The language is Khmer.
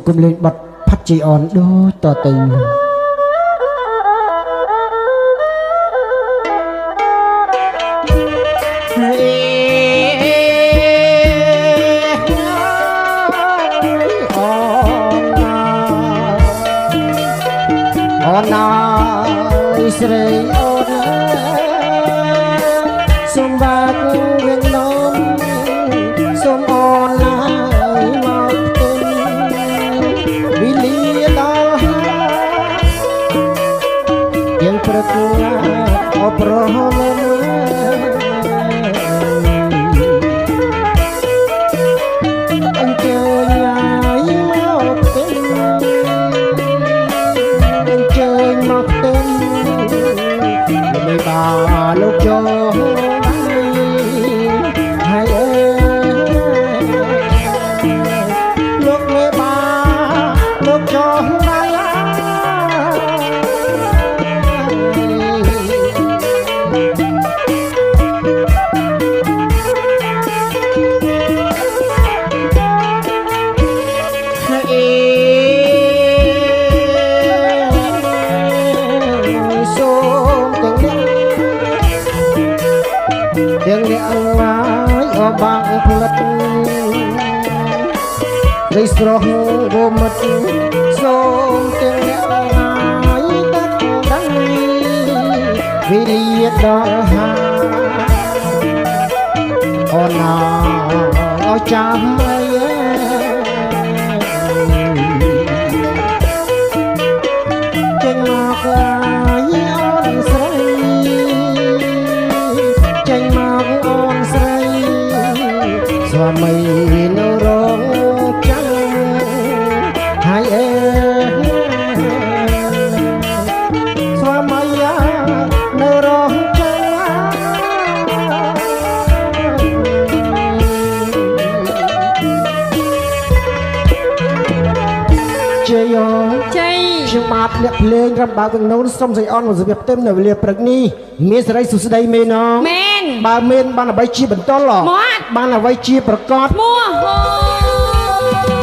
គុំលេងបတ်ផាត់ជីអនដូចតទៅអូនណាស្រីអូនសូមបាក់វិញនំសូមអូនណាមកទុំវិលាដល់យើងប្រកួតអបរំអញ្ជើញឲ្យមកទុំមកទៅមិនបានលោកចូលហើយអើលោកមេបានលោកចូលបានទាំងអ្នកអង្វាយអបាំងផ្លិតរីស្រស់វមិតសូមទាំងអ្នកអង្វាយទឹកដៃវិរិយដល់ហាអូនណាឲ្យចាំអីចេញមកអាយអូនស្រីចេញមកអូនស្រីស្វាមីនៅរងចាំហើយអើស្វាមីនៅរងចាំជ័យជ័យខ្ញុំបាទអ្នកភ្លេងរំបើកទាំងនោះសុំស្រីអនមកសៀបផ្ទឹមនៅវេលាព្រឹកនេះមានសេរីសុស្ដីមេណងមែនបើមានបានអ្វីជាបន្តបានអ្វីជាប្រកបមួ